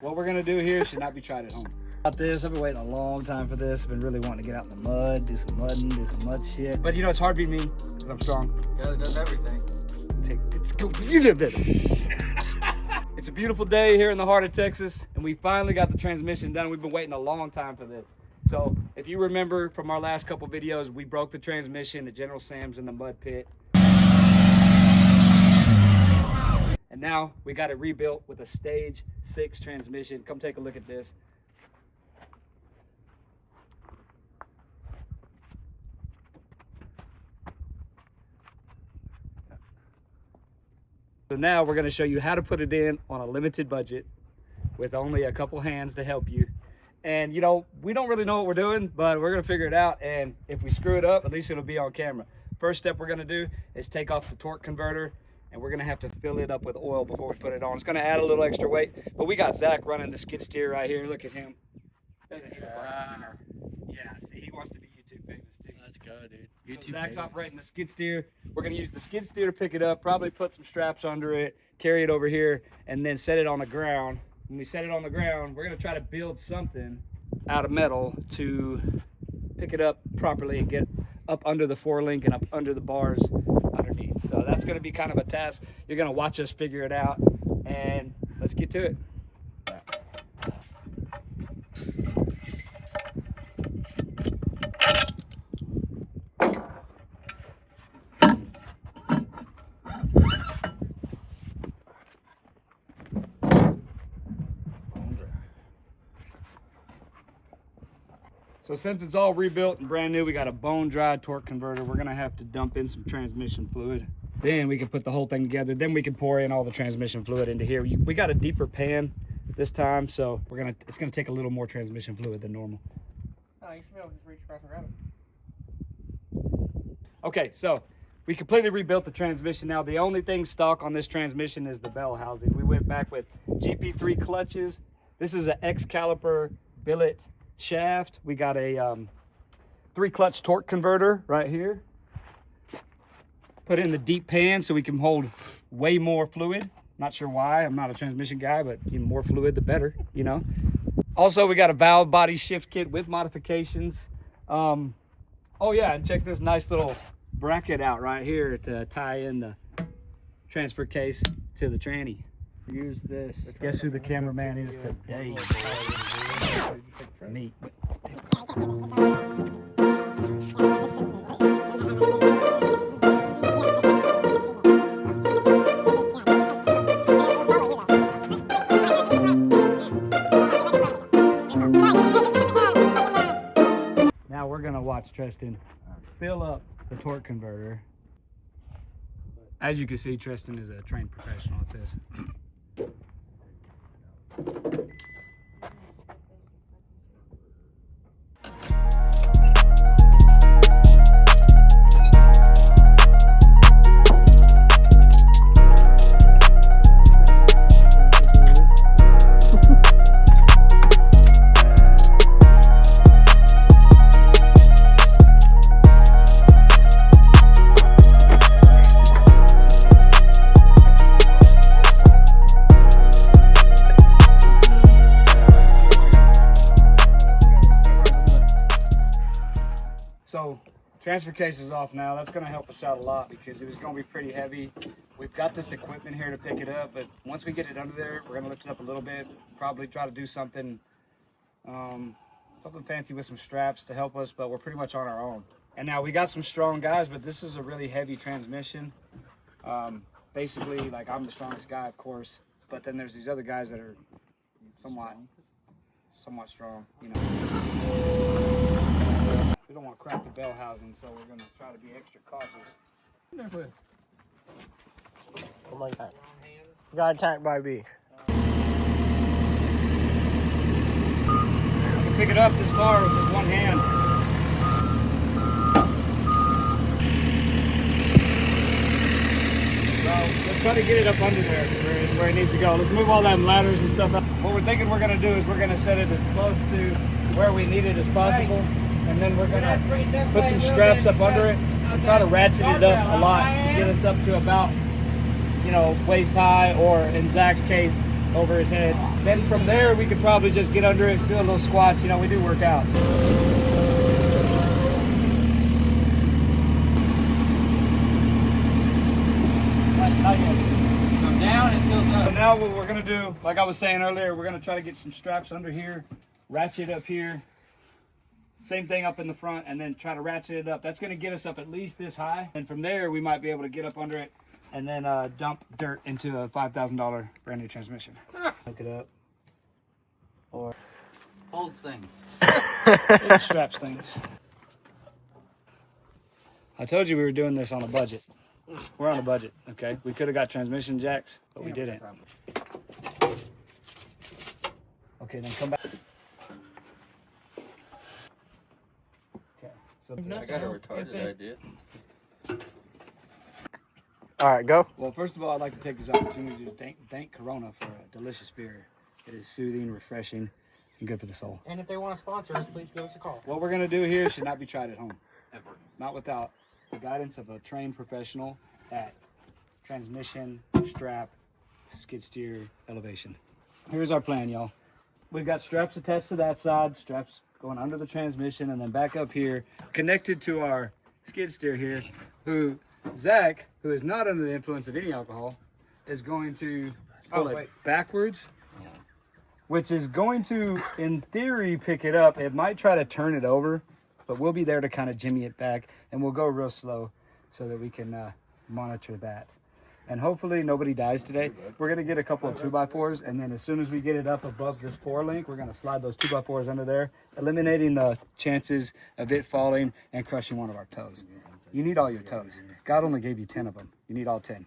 What we're gonna do here should not be tried at home. About this, I've been waiting a long time for this. I've been really wanting to get out in the mud, do some mudding, do some mud shit. But you know, it's hard to beat me because I'm strong. Yeah, it does everything. Let's go. It's a beautiful day here in the heart of Texas, and we finally got the transmission done. We've been waiting a long time for this. So if you remember from our last couple videos, we broke the transmission at General Sam's in the mud pit. And now we got it rebuilt with a stage 6 transmission. Come take a look at this. So now we're going to show you how to put it in on a limited budget with only a couple hands to help you. And you know, we don't really know what we're doing, but we're going to figure it out. And if we screw it up, at least it'll be on camera. First step we're going to do is take off the torque converter, and we're going to have to fill it up with oil before we put it on. It's going to add a little extra weight, but we got Zach running the skid steer right here. Look at him. Yeah, see, he wants to be YouTube famous too. Let's go, dude. So Zach's operating the skid steer. We're going to use the skid steer to pick it up, probably put some straps under it, carry it over here, and then set it on the ground. When we set it on the ground, we're going to try to build something out of metal to pick it up properly and get up under the forelink and up under the bars underneath. So that's going to be kind of a task. You're going to watch us figure it out, and let's get to it. So since it's all rebuilt and brand new, we got a bone dry torque converter. We're gonna have to dump in some transmission fluid. Then we can put the whole thing together. Then we can pour in all the transmission fluid into here. We got a deeper pan this time, so it's gonna take a little more transmission fluid than normal. Oh, you should be able to just reach across and grab it. Okay, so we completely rebuilt the transmission. Now the only thing stock on this transmission is the bell housing. We went back with GP3 clutches. This is an X caliper billet shaft. We got a 3 clutch torque converter right here. Put in the deep pan so we can hold way more fluid. Not sure why, I'm not a transmission guy, but the more fluid the better, you know. Also, we got a valve body shift kit with modifications. Oh yeah, and check this nice little bracket out right here to tie in the transfer case to the tranny. Use this. Guess who the cameraman is today? Me. Now we're gonna watch Tristan fill up the torque converter. As you can see, Tristan is a trained professional at this. So transfer case is off now. That's going to help us out a lot because it was going to be pretty heavy. We've got this equipment here to pick it up, but once we get it under there, we're going to lift it up a little bit. Probably try to do something something fancy with some straps to help us, but we're pretty much on our own. And now we got some strong guys, but this is a really heavy transmission. Basically, like, I'm the strongest guy, of course, but then there's these other guys that are somewhat strong, you know. We don't want to crack the bell housing, so we're going to try to be extra cautious. Oh my God. Got attacked by a bee. You can pick it up this far with just one hand. So let's try to get it up under there where it needs to go. Let's move all them ladders and stuff out. What we're thinking we're going to do is we're going to set it as close to where we need it as possible. And then we're gonna put some straps up under it and try to ratchet it up a lot to get us up to about, you know, waist high, or in Zach's case, over his head. Then from there, we could probably just get under it, do a little squats. You know, we do workouts. Not yet. Come down and tilt up. So now what we're gonna do, like I was saying earlier, we're gonna try to get some straps under here, ratchet up here. Same thing up in the front, and then try to ratchet it up. That's gonna get us up at least this high. And from there, we might be able to get up under it and then dump dirt into a $5,000 brand new transmission. Hook it up. Or Holds things. it straps things. I told you we were doing this on a budget. We're on a budget, okay? We could have got transmission jacks, but we didn't. Okay, then come back. Okay, so I got a retarded idea. all right, go. Well, first of all, I'd like to take this opportunity to thank Corona for a delicious beer. It is soothing, refreshing, and good for the soul. And if they want to sponsor us, please give us a call. What we're gonna do here should not be tried at home, ever. Not without the guidance of a trained professional at transmission, strap, skid steer, elevation. Here's our plan, y'all. We've got straps attached to that side, straps going under the transmission, and then back up here, connected to our skid steer here, who Zach, who is not under the influence of any alcohol, is going to pull it backwards, which is going to, in theory, pick it up. It might try to turn it over, but we'll be there to kind of jimmy it back, and we'll go real slow so that we can monitor that. And hopefully nobody dies today. We're gonna get a couple of 2x4s, and then as soon as we get it up above this 4-link, we're gonna slide those 2x4s under there, eliminating the chances of it falling and crushing one of our toes. You need all your toes. God only gave you 10 of them. You need all 10.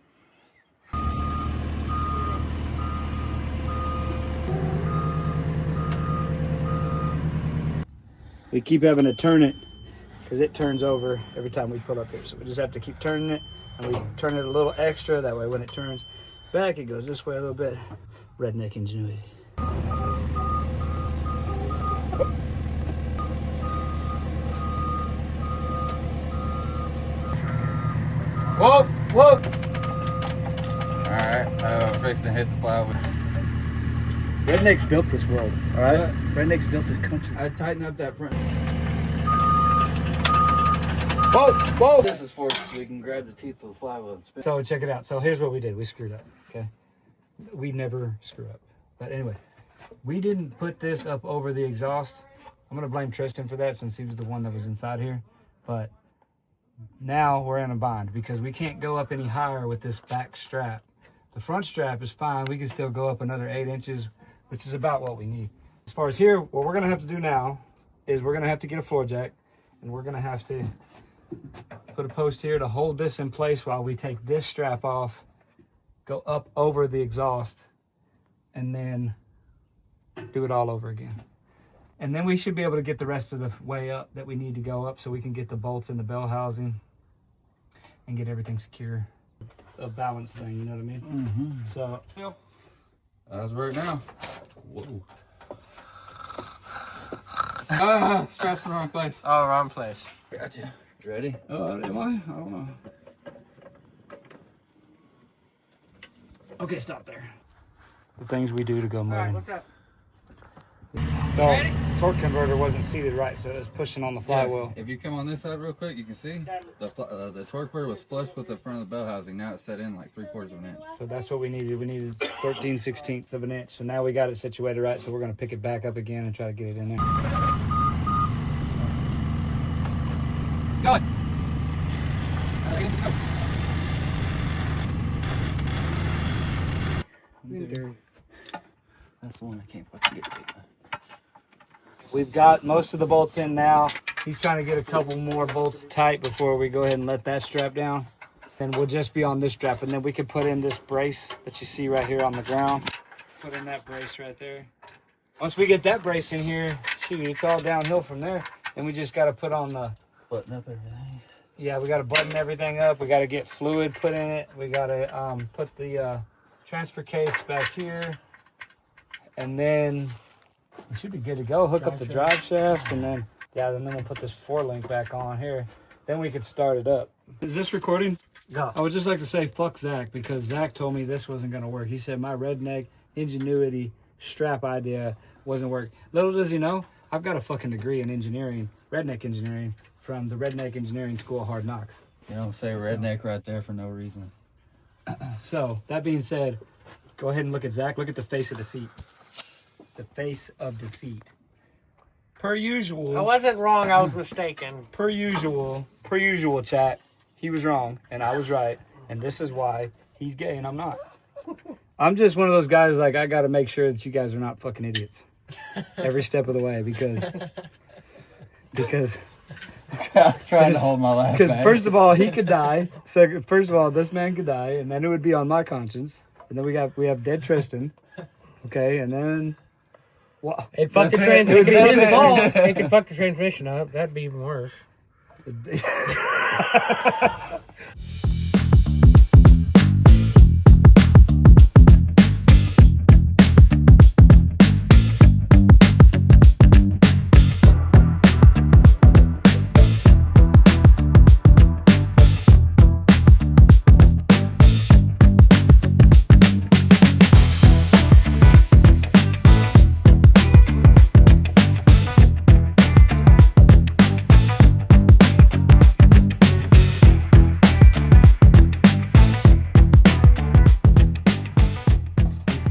We keep having to turn it because it turns over every time we pull up here. So we just have to keep turning it, and we turn it a little extra. That way when it turns back, it goes this way a little bit. Redneck ingenuity. Whoa, whoa. All right, fixing to hit the plywood. Rednecks built this world, all right? Rednecks built this country. I tighten up that front. Whoa, whoa. This is for so we can grab the teeth of the plywood and spin. So check it out. So here's what we did. We screwed up, okay? We never screw up. But anyway, we didn't put this up over the exhaust. I'm gonna blame Tristan for that since he was the one that was inside here. But now we're in a bind because we can't go up any higher with this back strap. The front strap is fine. We can still go up another 8 inches, which is about what we need. As far as here, what we're gonna have to do now is we're gonna have to get a floor jack, and we're gonna have to put a post here to hold this in place while we take this strap off, go up over the exhaust, and then do it all over again. And then we should be able to get the rest of the way up that we need to go up so we can get the bolts in the bell housing and get everything secure. A balance thing, you know what I mean? Mm-hmm. So, As right now. Whoa. Straps in the wrong place. Oh, wrong place. Gotcha. You ready? am I? I don't know. Okay, stop there. The things we do to go moving. what's up? So, torque converter wasn't seated right, so it was pushing on the flywheel. If you come on this side real quick, you can see the torque converter was flush with the front of the bell housing. Now it's set in like 3/4 of an inch. So that's what we needed. We needed 13/16 of an inch. So now we got it situated right, so we're going to pick it back up again and try to get it in there. Go. That's the one I can't fucking get to. We've got most of the bolts in now. He's trying to get a couple more bolts tight before we go ahead and let that strap down. Then we'll just be on this strap, and then we can put in this brace that you see right here on the ground. Put in that brace right there. Once we get that brace in here, shoot, it's all downhill from there. Then we just got to put on the... Button up everything. Yeah, we got to button everything up. We got to get fluid put in it. We got to put the transfer case back here. And then we should be good to go. Hook up the drive shaft, and then, yeah, then we'll put this 4-link back on here. Then we can start it up. Is this recording? Go. I would just like to say fuck Zach, because Zach told me this wasn't going to work. He said my Redneck ingenuity strap idea wasn't working. Little does he know, I've got a fucking degree in engineering, redneck engineering, from the Redneck Engineering School of Hard Knocks. You don't say redneck right there for no reason. So, that being said, go ahead and look at Zach. Look at the face of defeat. The face of defeat. Per usual. I wasn't wrong, I was mistaken. Per usual, chat. He was wrong, and I was right. And this is why he's gay and I'm not. I'm just one of those guys, like, I got to make sure that you guys are not fucking idiots. Every step of the way, because I was trying to hold my laugh Because back. first of all, he could die. Second, first of all, this man could die, and then it would be on my conscience. And then we have dead Tristan. Okay, and then what? It fuck the That's it. transmission. That's It, it. fault. It could fuck the transmission up. That'd be even worse.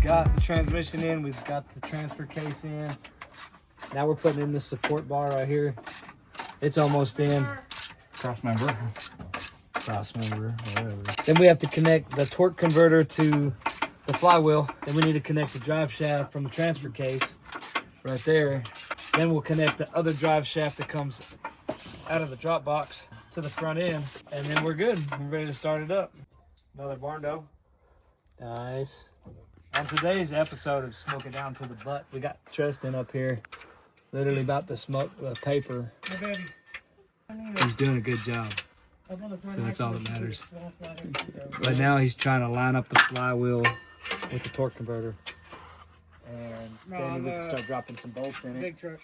Got the transmission in. We've got the transfer case in. Now we're putting in the support bar right here. It's almost in. Cross member. Cross member, whatever. Then we have to connect the torque converter to the flywheel. Then we need to connect the drive shaft from the transfer case right there. Then we'll connect the other drive shaft that comes out of the drop box to the front end. And then we're good. We're ready to start it up. Another barn door. Nice. On today's episode of Smoke It Down to the Butt, we got Tristan up here, literally about to smoke the paper. He's doing a good job, so that's all that matters. But now he's trying to line up the flywheel with the torque converter, and then we can start dropping some bolts in it. Big truck.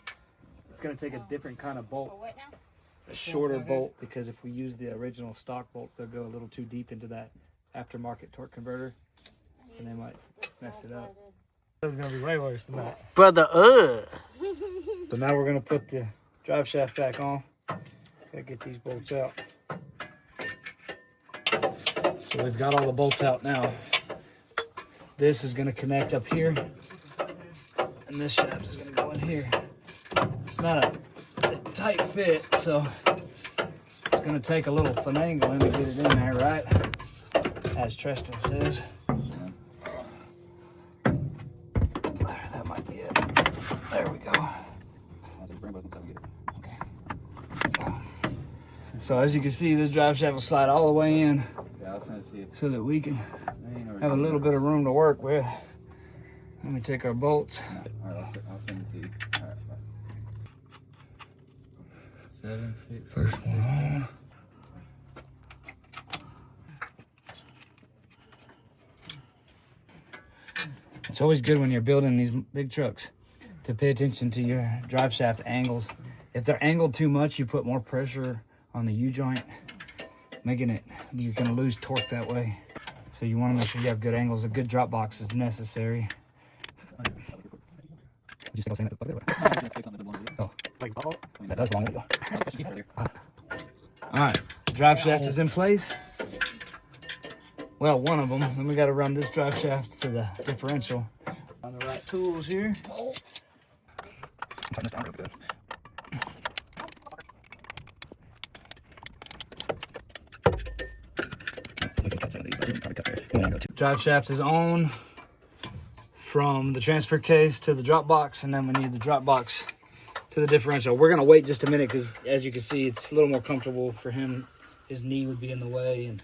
It's going to take a different kind of bolt, a shorter bolt, because if we use the original stock bolts, they'll go a little too deep into that aftermarket torque converter, and they might mess it up. It's gonna be way worse than that. Brother, So now we're gonna put the drive shaft back on. Gotta get these bolts out. So we've got all the bolts out now. This is gonna connect up here, and this shaft is gonna go in here. It's not a tight fit, so it's gonna take a little finagling to get it in there, right? As Tristan says. That might be it. There we go. So as you can see, this drive shaft will slide all the way in so that we can have a little bit of room to work with. Let me take our bolts. All right, I'll send it to you. All right, bye. 7, 6. First one on. It's always good when you're building these big trucks to pay attention to your drive shaft angles. If they're angled too much, you put more pressure on the U-joint, making it, you're gonna lose torque that way. So you wanna make sure you have good angles. A good drop box is necessary. Oh, that does long. All right, drive shaft is in place. Well, one of them. Then we got to run this drive shaft to the differential. On the right tools here. Turn this down real good. We can cut some of these. I'm trying to cut there. We want to go drive shaft is on from the transfer case to the drop box, and then we need the drop box to the differential. We're gonna wait just a minute because, as you can see, it's a little more comfortable for him. His knee would be in the way, and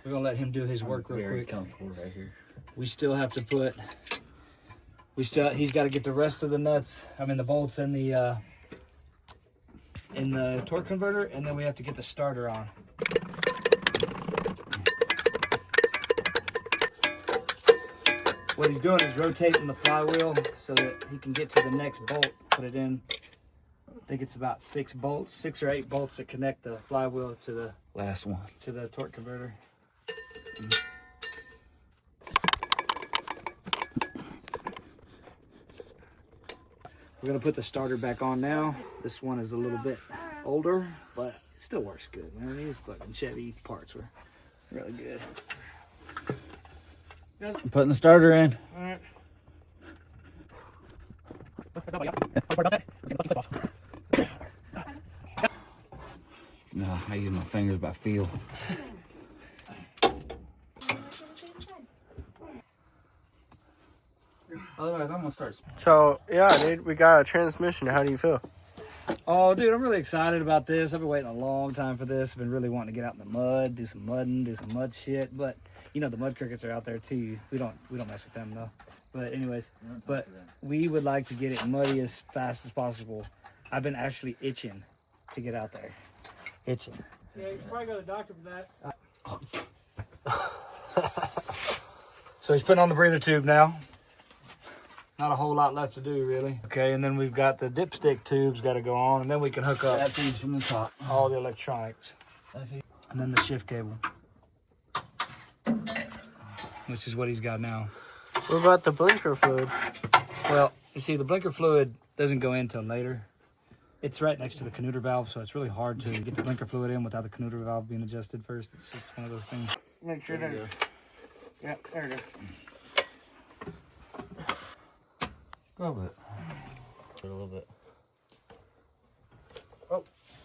we're gonna let him do his work real Very quick. comfortable right here. We still have to put. He's got to get the rest of the nuts. I mean the bolts in the torque converter, and then we have to get the starter on. What he's doing is rotating the flywheel so that he can get to the next bolt. Put it in. I think it's about 6 bolts, 6 or 8 bolts that connect the flywheel to the Last one. torque converter. We're gonna put the starter back on now. This one is a little bit older, but it still works good, man. These fucking Chevy parts were really good. I'm putting the starter in. All right. No, I use my fingers by feel. Otherwise, I'm gonna start. So, yeah, dude, we got a transmission. How do you feel? Oh, dude, I'm really excited about this. I've been waiting a long time for this. I've been really wanting to get out in the mud, do some mudding, do some mud shit. But you know, the mud crickets are out there too. We don't mess with them though. But anyways, but we would like to get it muddy as fast as possible. I've been actually itching to get out there. Itching. Yeah, you should probably go to the doctor for that. So he's putting on the breather tube now. Not a whole lot left to do, really. Okay, and then we've got the dipstick tubes got to go on, and then we can hook up That feeds from the top. all the electronics. And then the shift cable, which is what he's got now. What about the blinker fluid? Well, you see, the blinker fluid doesn't go in till later. It's right next to the canuter valve, so it's really hard to get the blinker fluid in without the canuter valve being adjusted first. It's just one of those things. Make sure that. Yeah, there it is. A little bit. A little bit.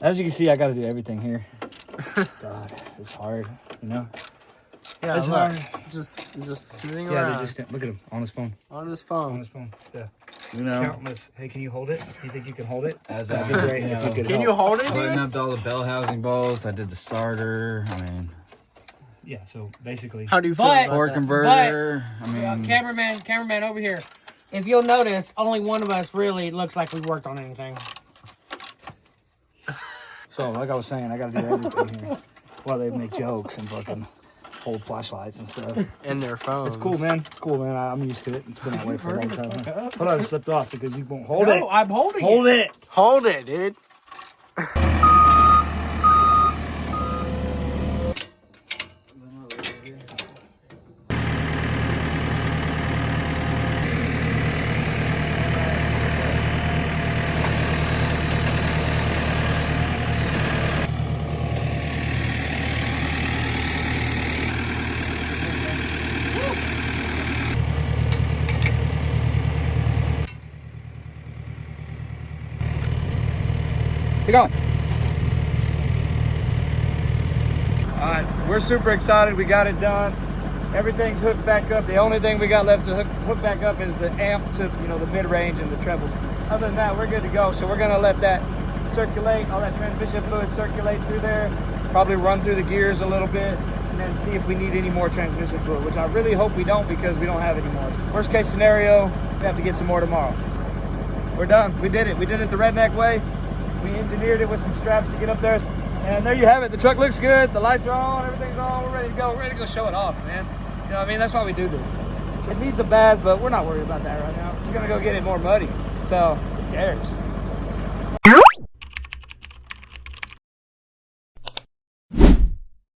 As you can see, I got to do everything here. God, it's hard, you know? Yeah, It's look, hard. just sitting Yeah, around they just look at him on his phone. on his On phone. his phone. Yeah. You know, Countless. Hey, can you hold it? You think you can hold it? as That'd be great if you could Can you help. hold it, putting dude? up all the bell housing bolts, I did the starter. I mean, Yeah. So basically, How do you feel But- about torque that? converter. I mean, Cameraman over here. If you'll notice, only one of us really looks like we worked on anything. so like I was saying, I got to do everything here. Well, they make jokes and fucking hold flashlights and stuff. In their phones. It's cool, man. It's cool, man. I'm used to it. It's been that way for a long time. Hold on, I slipped off because you won't hold it. No, I'm holding Hold it. Hold it, dude. Keep going. All right, we're super excited. We got it done. Everything's hooked back up. The only thing we got left to hook back up is the amp to, you know, the mid-range and the trebles. Other than that, we're good to go. So we're gonna let that circulate, all that transmission fluid circulate through there, probably run through the gears a little bit, and then see if we need any more transmission fluid, which I really hope we don't because we don't have any more. Worst case scenario, we have to get some more tomorrow. We're done. We did it. We did it the Redneck way. We engineered it with some straps to get up there. And there you have it. The truck looks good. The lights are on. Everything's on. We're ready to go. We're ready to go show it off, man. You know what I mean? That's why we do this. It needs a bath, but we're not worried about that right now. We're going to go get it more muddy. So, who cares?